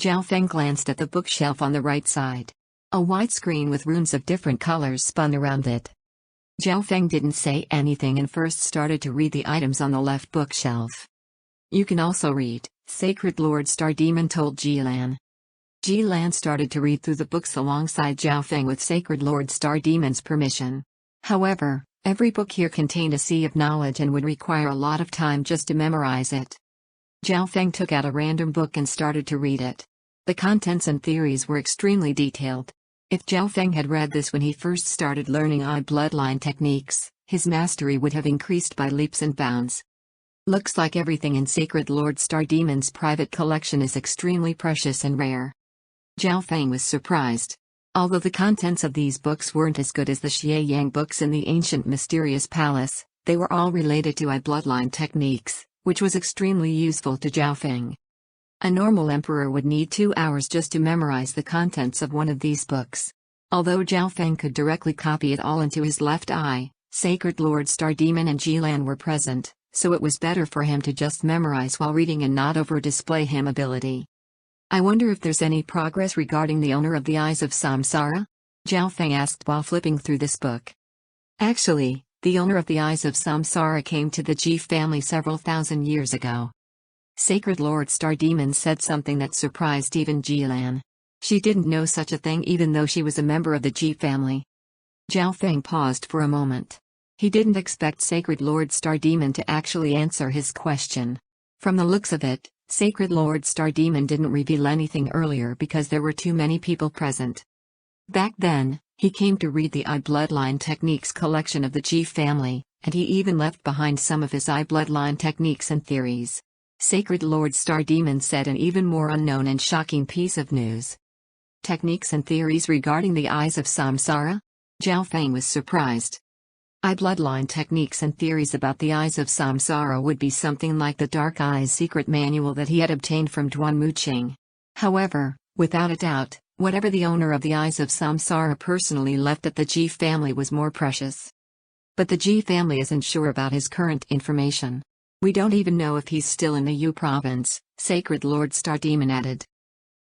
Zhao Feng glanced at the bookshelf on the right side. A white screen with runes of different colors spun around it. Zhao Feng didn't say anything and first started to read the items on the left bookshelf. You can also read, Sacred Lord Star Demon told Ji Lan. Ji Lan started to read through the books alongside Zhao Feng with Sacred Lord Star Demon's permission. However, every book here contained a sea of knowledge and would require a lot of time just to memorize it. Zhao Feng took out a random book and started to read it. The contents and theories were extremely detailed. If Zhao Feng had read this when he first started learning bloodline techniques, his mastery would have increased by leaps and bounds. Looks like everything in Sacred Lord Star Demon's private collection is extremely precious and rare. Zhao Feng was surprised. Although the contents of these books weren't as good as the Xie Yang books in the ancient mysterious palace, they were all related to bloodline techniques, which was extremely useful to Zhao Feng. A normal emperor would need 2 hours just to memorize the contents of one of these books. Although Zhao Feng could directly copy it all into his left eye, Sacred Lord Star Demon and Ji Lan were present, so it was better for him to just memorize while reading and not over-display him ability. I wonder if there's any progress regarding the owner of the Eyes of Samsara? Zhao Feng asked while flipping through this book. Actually, the owner of the Eyes of Samsara came to the Ji family several thousand years ago. Sacred Lord Star Demon said something that surprised even Jilan. She didn't know such a thing even though she was a member of the Ji family. Zhao Feng paused for a moment. He didn't expect Sacred Lord Star Demon to actually answer his question. From the looks of it, Sacred Lord Star Demon didn't reveal anything earlier because there were too many people present. Back then, he came to read the Eye Bloodline Techniques collection of the Ji family, and he even left behind some of his Eye Bloodline techniques and theories. Sacred Lord Star Demon said an even more unknown and shocking piece of news. Techniques and theories regarding the Eyes of Samsara? Zhao Feng was surprised. Eye Bloodline techniques and theories about the Eyes of Samsara would be something like the Dark Eyes secret manual that he had obtained from Duan Muqing. However, without a doubt, whatever the owner of the Eyes of Samsara personally left at the Ji family was more precious. But the Ji family isn't sure about his current information. We don't even know if he's still in the Yu province, Sacred Lord Star Demon added.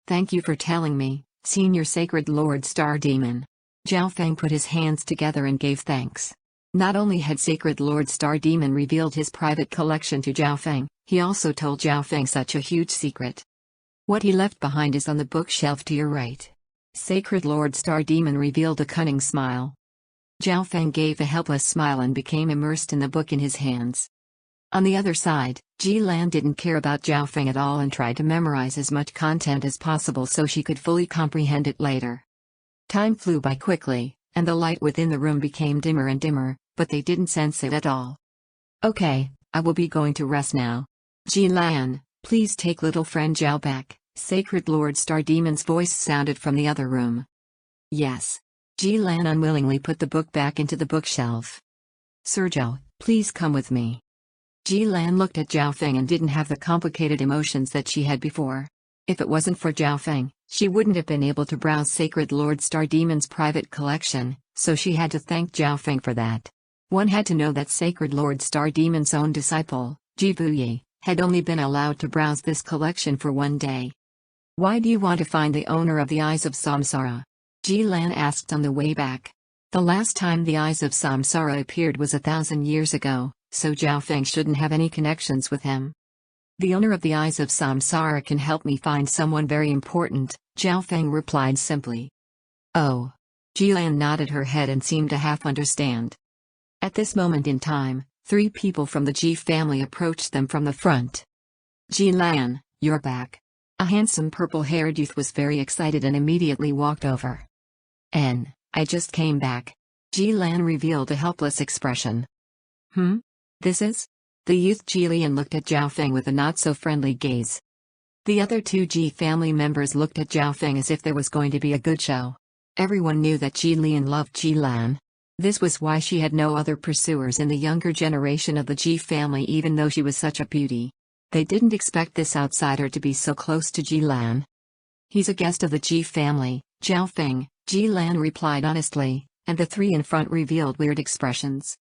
Thank you for telling me, Senior Sacred Lord Star Demon. Zhao Feng put his hands together and gave thanks. Not only had Sacred Lord Star Demon revealed his private collection to Zhao Feng, he also told Zhao Feng such a huge secret. What he left behind is on the bookshelf to your right. Sacred Lord Star Demon revealed a cunning smile. Zhao Feng gave a helpless smile and became immersed in the book in his hands. On the other side, Ji Lan didn't care about Zhao Feng at all and tried to memorize as much content as possible so she could fully comprehend it later. Time flew by quickly, and the light within the room became dimmer and dimmer, but they didn't sense it at all. Okay, I will be going to rest now. Ji Lan, please take little friend Zhao back, Sacred Lord Star Demon's voice sounded from the other room. Yes. Ji Lan unwillingly put the book back into the bookshelf. Sir Zhao, please come with me. Ji Lan looked at Zhao Feng and didn't have the complicated emotions that she had before. If it wasn't for Zhao Feng, she wouldn't have been able to browse Sacred Lord Star Demon's private collection, so she had to thank Zhao Feng for that. One had to know that Sacred Lord Star Demon's own disciple, Ji Buyi, had only been allowed to browse this collection for one day. Why do you want to find the owner of the Eyes of Samsara? Ji Lan asked on the way back. The last time the Eyes of Samsara appeared was 1,000 years ago, so Zhao Feng shouldn't have any connections with him. The owner of the Eyes of Samsara can help me find someone very important, Zhao Feng replied simply. Oh. Ji Lan nodded her head and seemed to half understand. At this moment in time, 3 people from the Ji family approached them from the front. Ji Lan, you're back. A handsome purple-haired youth was very excited and immediately walked over. I just came back. Ji Lan revealed a helpless expression. This is? The youth Ji Lian looked at Zhao Feng with a not-so-friendly gaze. The other 2 Ji family members looked at Zhao Feng as if there was going to be a good show. Everyone knew that Ji Lian loved Ji Lan. This was why she had no other pursuers in the younger generation of the Ji family even though she was such a beauty. They didn't expect this outsider to be so close to Ji Lan. He's a guest of the Ji family, Zhao Feng, Ji Lan replied honestly, and the 3 in front revealed weird expressions.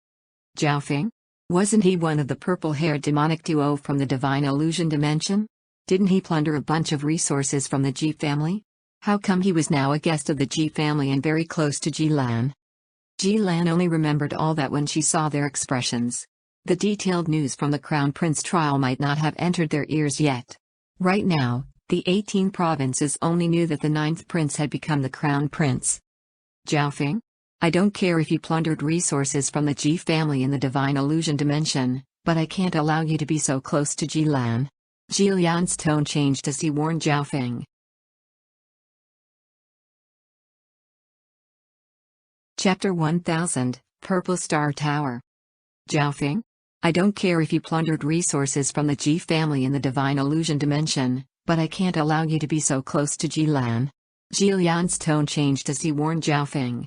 Zhao Feng? Wasn't he one of the purple-haired demonic duo from the Divine Illusion dimension? Didn't he plunder a bunch of resources from the Ji family? How come he was now a guest of the Ji family and very close to Ji Lan? Ji Lan only remembered all that when she saw their expressions. The detailed news from the Crown Prince trial might not have entered their ears yet. Right now, the 18 provinces only knew that the 9th prince had become the Crown Prince. Zhao Feng? I don't care if you plundered resources from the Ji family in the Divine Illusion dimension, but I can't allow you to be so close to Ji Lan. Ji Lian's tone changed as he warned Zhao Feng. Chapter 1000, Purple Star Tower. Zhao Feng? I don't care if you plundered resources from the Ji family in the Divine Illusion dimension, but I can't allow you to be so close to Ji Lan. Ji Lian's tone changed as he warned Zhao Feng.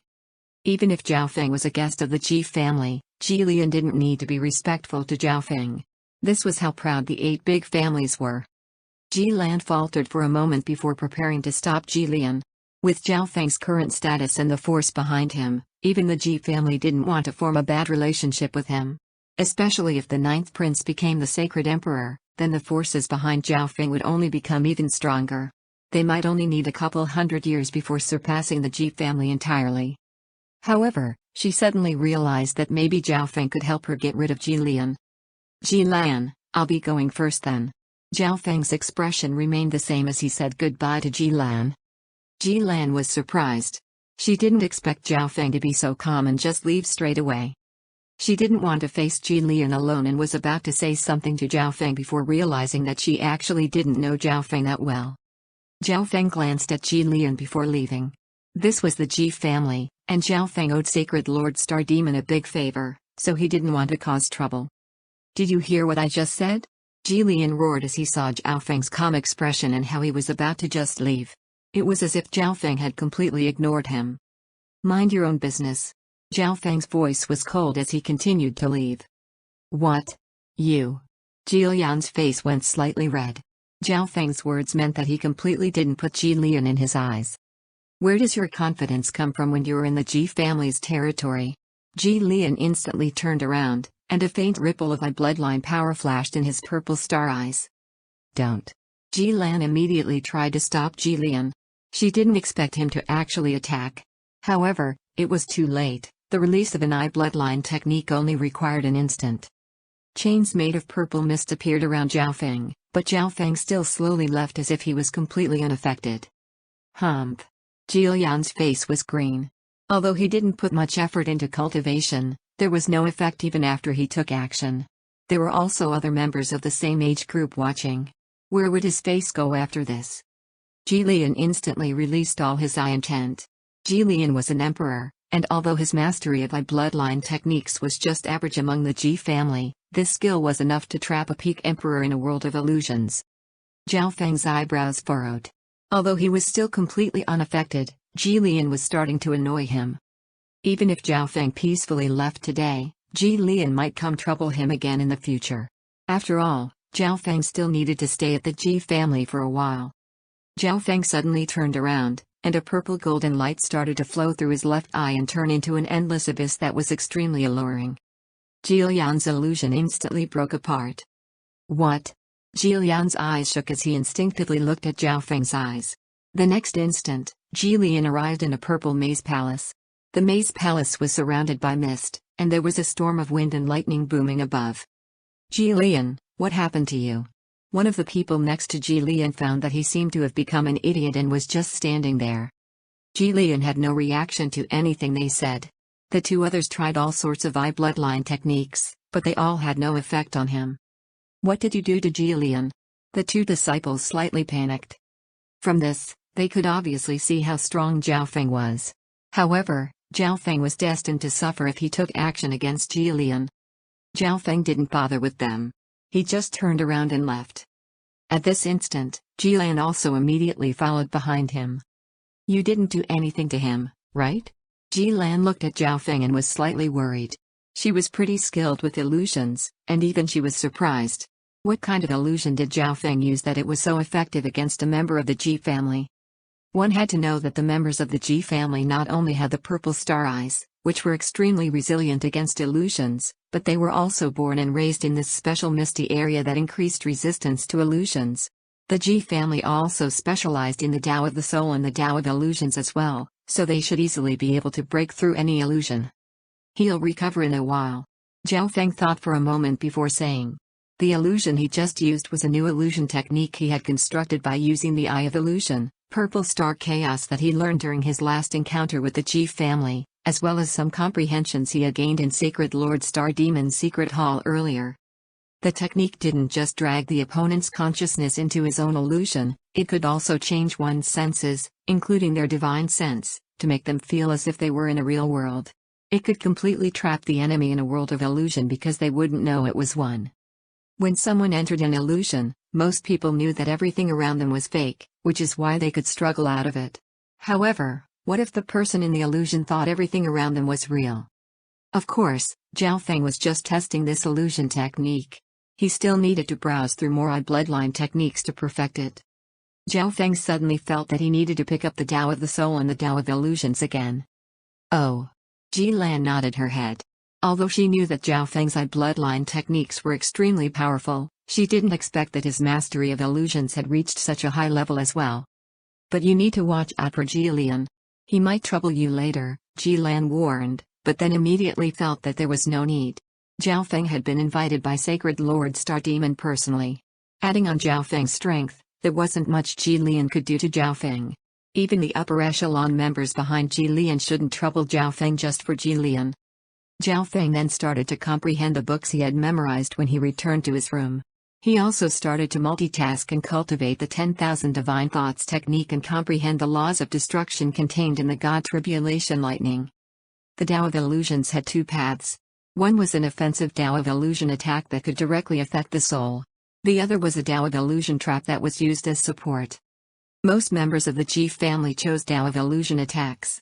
Even if Zhao Feng was a guest of the Ji family, Ji Lian didn't need to be respectful to Zhao Feng. This was how proud the 8 big families were. Ji Lan faltered for a moment before preparing to stop Ji Lian. With Zhao Feng's current status and the force behind him, even the Ji family didn't want to form a bad relationship with him. Especially if the 9th prince became the Sacred Emperor, then the forces behind Zhao Feng would only become even stronger. They might only need a couple hundred years before surpassing the Ji family entirely. However, she suddenly realized that maybe Zhao Feng could help her get rid of Ji Lian. Ji Lian, I'll be going first then. Zhao Feng's expression remained the same as he said goodbye to Ji Lian. Ji Lian was surprised. She didn't expect Zhao Feng to be so calm and just leave straight away. She didn't want to face Ji Lian alone and was about to say something to Zhao Feng before realizing that she actually didn't know Zhao Feng that well. Zhao Feng glanced at Ji Lian before leaving. This was the Ji family, and Zhao Feng owed Sacred Lord Star Demon a big favor, so he didn't want to cause trouble. Did you hear what I just said? Ji Lian roared as he saw Zhao Feng's calm expression and how he was about to just leave. It was as if Zhao Feng had completely ignored him. Mind your own business. Zhao Feng's voice was cold as he continued to leave. What? You? Ji Lian's face went slightly red. Zhao Feng's words meant that he completely didn't put Ji Lian in his eyes. Where does your confidence come from when you're in the Ji family's territory? Ji Lian instantly turned around, and a faint ripple of bloodline power flashed in his purple star eyes. Don't. Ji Lian immediately tried to stop Ji Lian. She didn't expect him to actually attack. However, it was too late. The release of an bloodline technique only required an instant. Chains made of purple mist appeared around Zhao Feng, but Zhao Feng still slowly left as if he was completely unaffected. Humph. Ji Lian's face was green. Although he didn't put much effort into cultivation, there was no effect even after he took action. There were also other members of the same age group watching. Where would his face go after this? Ji Lian instantly released all his intent. Ji Lian was an emperor, and although his mastery of bloodline techniques was just average among the Ji family, this skill was enough to trap a peak emperor in a world of illusions. Zhao Feng's eyebrows furrowed. Although he was still completely unaffected, Ji Lian was starting to annoy him. Even if Zhao Feng peacefully left today, Ji Lian might come trouble him again in the future. After all, Zhao Feng still needed to stay at the Ji family for a while. Zhao Feng suddenly turned around, and a purple golden light started to flow through his left eye and turn into an endless abyss that was extremely alluring. Ji Lian's illusion instantly broke apart. What? Ji Lian's eyes shook as he instinctively looked at Zhao Feng's eyes. The next instant, Ji Lian arrived in a purple maze palace. The maze palace was surrounded by mist, and there was a storm of wind and lightning booming above. Ji Lian, what happened to you? One of the people next to Ji Lian found that he seemed to have become an idiot and was just standing there. Ji Lian had no reaction to anything they said. The two others tried all sorts of bloodline techniques, but they all had no effect on him. What did you do to Ji Lian? The two disciples slightly panicked. From this, they could obviously see how strong Zhao Feng was. However, Zhao Feng was destined to suffer if he took action against Ji Lian. Zhao Feng didn't bother with them. He just turned around and left. At this instant, Ji Lian also immediately followed behind him. You didn't do anything to him, right? Ji Lian looked at Zhao Feng and was slightly worried. She was pretty skilled with illusions, and even she was surprised. What kind of illusion did Zhao Feng use that it was so effective against a member of the Ji family? One had to know that the members of the Ji family not only had the purple star eyes, which were extremely resilient against illusions, but they were also born and raised in this special misty area that increased resistance to illusions. The Ji family also specialized in the Tao of the Soul and the Tao of Illusions as well, so they should easily be able to break through any illusion. He'll recover in a while. Zhao Feng thought for a moment before saying. The illusion he just used was a new illusion technique he had constructed by using the Eye of Illusion, Purple Star Chaos that he learned during his last encounter with the Ji family, as well as some comprehensions he had gained in Sacred Lord Star Demon's secret hall earlier. The technique didn't just drag the opponent's consciousness into his own illusion, it could also change one's senses, including their divine sense, to make them feel as if they were in a real world. It could completely trap the enemy in a world of illusion because they wouldn't know it was one. When someone entered an illusion, most people knew that everything around them was fake, which is why they could struggle out of it. However, what if the person in the illusion thought everything around them was real? Of course, Zhao Feng was just testing this illusion technique. He still needed to browse through more bloodline techniques to perfect it. Zhao Feng suddenly felt that he needed to pick up the Tao of the Soul and the Tao of Illusions again. Oh. Ji Lian nodded her head. Although she knew that Zhao Feng's bloodline techniques were extremely powerful, she didn't expect that his mastery of illusions had reached such a high level as well. But you need to watch out for Jilian. He might trouble you later, Jilan warned, but then immediately felt that there was no need. Zhao Feng had been invited by Sacred Lord Star Demon personally. Adding on Zhao Feng's strength, there wasn't much Jilian could do to Zhao Feng. Even the upper echelon members behind Jilian shouldn't trouble Zhao Feng just for Jilian. Zhao Feng then started to comprehend the books he had memorized when he returned to his room. He also started to multitask and cultivate the 10,000 divine thoughts technique and comprehend the laws of destruction contained in the God Tribulation Lightning. The Tao of Illusions had two paths. One was an offensive Tao of Illusion attack that could directly affect the soul. The other was a Tao of Illusion trap that was used as support. Most members of the Ji family chose Tao of Illusion attacks.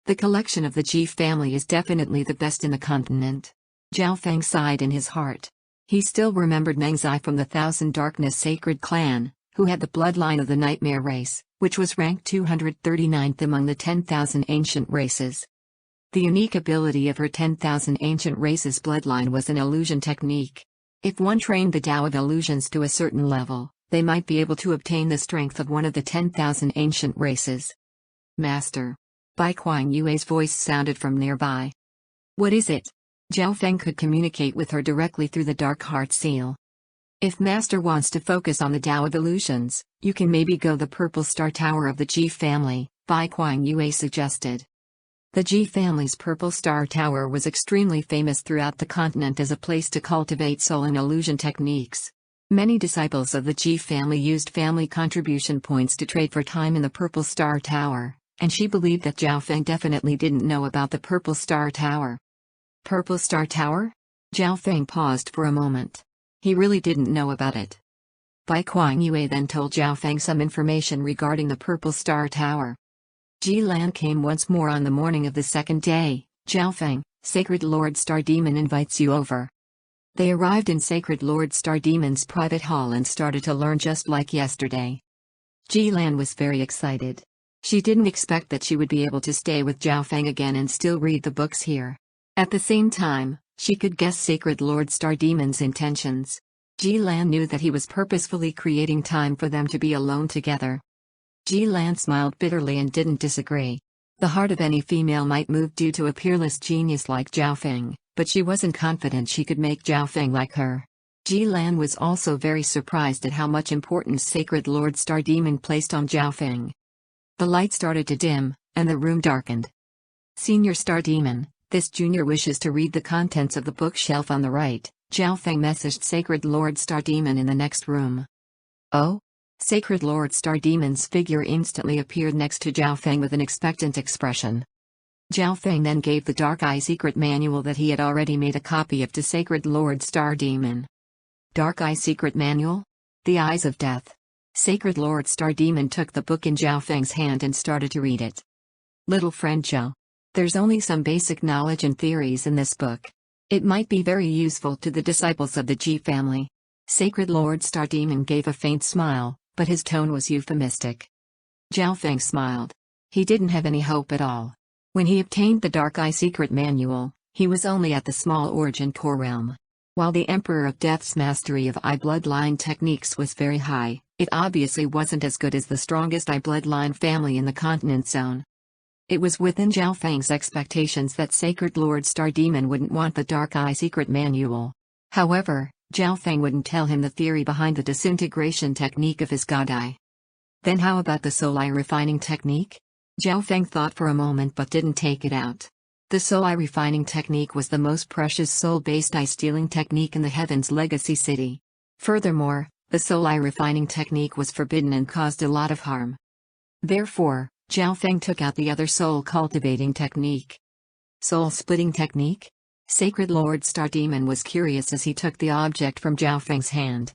The collection of the Ji family is definitely the best in the continent. Zhao Feng sighed in his heart. He still remembered Meng Zai from the Thousand Darkness Sacred Clan, who had the bloodline of the Nightmare race, which was ranked 239th among the 10,000 ancient races. The unique ability of her 10,000 ancient races bloodline was an illusion technique. If one trained the Tao of Illusions to a certain level, they might be able to obtain the strength of one of the 10,000 ancient races. Master. Bai Kuang Yue's voice sounded from nearby. What is it? Zhao Feng could communicate with her directly through the Dark Heart Seal. If Master wants to focus on the Tao of Illusions, you can maybe go the Purple Star Tower of the Ji family, Bai Kuang Yue suggested. The Ji family's Purple Star Tower was extremely famous throughout the continent as a place to cultivate soul and illusion techniques. Many disciples of the Ji family used family contribution points to trade for time in the Purple Star Tower, and she believed that Zhao Feng definitely didn't know about the Purple Star Tower. Purple Star Tower? Zhao Feng paused for a moment. He really didn't know about it. Bai Kuang Yue then told Zhao Feng some information regarding the Purple Star Tower. Ji Lan came once more on the morning of the second day. Zhao Feng, Sacred Lord Star Demon invites you over. They arrived in Sacred Lord Star Demon's private hall and started to learn just like yesterday. Ji Lan was very excited. She didn't expect that she would be able to stay with Zhao Feng again and still read the books here. At the same time, she could guess Sacred Lord Star Demon's intentions. Ji Lan knew that he was purposefully creating time for them to be alone together. Ji Lan smiled bitterly and didn't disagree. The heart of any female might move due to a peerless genius like Zhao Feng, but she wasn't confident she could make Zhao Feng like her. Ji Lan was also very surprised at how much importance Sacred Lord Star Demon placed on Zhao Feng. The light started to dim, and the room darkened. Senior Star Demon, this junior wishes to read the contents of the bookshelf on the right, Zhao Feng messaged Sacred Lord Star Demon in the next room. Oh? Sacred Lord Star Demon's figure instantly appeared next to Zhao Feng with an expectant expression. Zhao Feng then gave the Dark Eye Secret Manual that he had already made a copy of to Sacred Lord Star Demon. Dark Eye Secret Manual? The Eyes of Death. Sacred Lord Star Demon took the book in Zhao Feng's hand and started to read it. Little friend Zhao. There's only some basic knowledge and theories in this book. It might be very useful to the disciples of the Ji family. Sacred Lord Star Demon gave a faint smile, but his tone was euphemistic. Zhao Feng smiled. He didn't have any hope at all. When he obtained the Dark Eye Secret Manual, he was only at the small Origin Core realm. While the Emperor of Death's mastery of Eye bloodline techniques was very high, it obviously wasn't as good as the strongest Eye bloodline family in the continent zone. It was within Zhao Feng's expectations that Sacred Lord Star Demon wouldn't want the Dark Eye Secret Manual. However, Zhao Feng wouldn't tell him the theory behind the disintegration technique of his God Eye. Then how about the Soul Eye refining technique? Zhao Feng thought for a moment but didn't take it out. The Soul Eye refining technique was the most precious soul-based eye-stealing technique in the Heaven's Legacy City. Furthermore, the Soul Eye refining technique was forbidden and caused a lot of harm. Therefore, Zhao Feng took out the other soul-cultivating technique. Soul-splitting technique? Sacred Lord Star Demon was curious as he took the object from Zhao Feng's hand.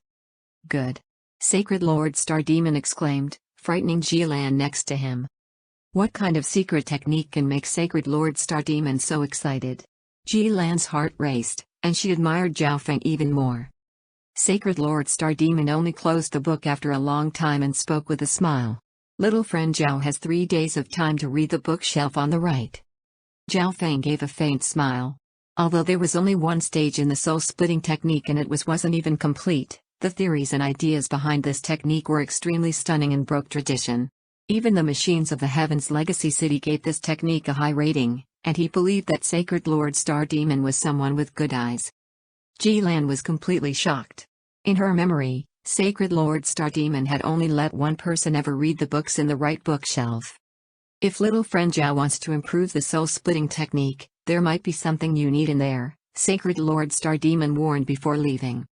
Good. Sacred Lord Star Demon exclaimed, frightening Jilan next to him. What kind of secret technique can make Sacred Lord Star Demon so excited? Jilan's heart raced, and she admired Zhao Feng even more. Sacred Lord Star Demon only closed the book after a long time and spoke with a smile. Little friend Zhao has 3 days of time to read the bookshelf on the right. Zhao Feng gave a faint smile. Although there was only one stage in the soul-splitting technique and it wasn't even complete, the theories and ideas behind this technique were extremely stunning and broke tradition. Even the machines of the Heaven's Legacy City gave this technique a high rating, and he believed that Sacred Lord Star Demon was someone with good eyes. Jillian was completely shocked. In her memory, Sacred Lord Star Demon had only let one person ever read the books in the right bookshelf. If little friend Zhao wants to improve the soul-splitting technique, there might be something you need in there, Sacred Lord Star Demon warned before leaving.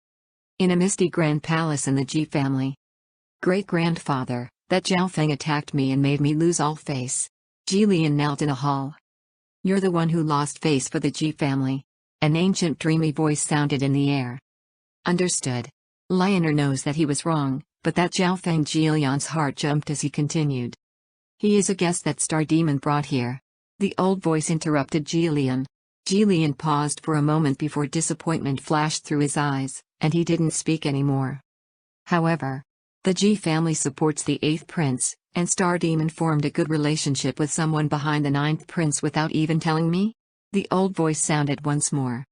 In a misty grand palace in the Ji family. Great-grandfather, that Zhao Feng attacked me and made me lose all face. Jillian knelt in a hall. You're the one who lost face for the Ji family. An ancient dreamy voice sounded in the air. Understood. Lionel knows that he was wrong, but that Zhao Feng Jillian's heart jumped as he continued. He is a guest that Star Demon brought here. The old voice interrupted Jillian. Jillian paused for a moment before disappointment flashed through his eyes, and he didn't speak anymore. However, the Ji family supports the 8th prince, and Star Demon formed a good relationship with someone behind the 9th prince without even telling me? The old voice sounded once more.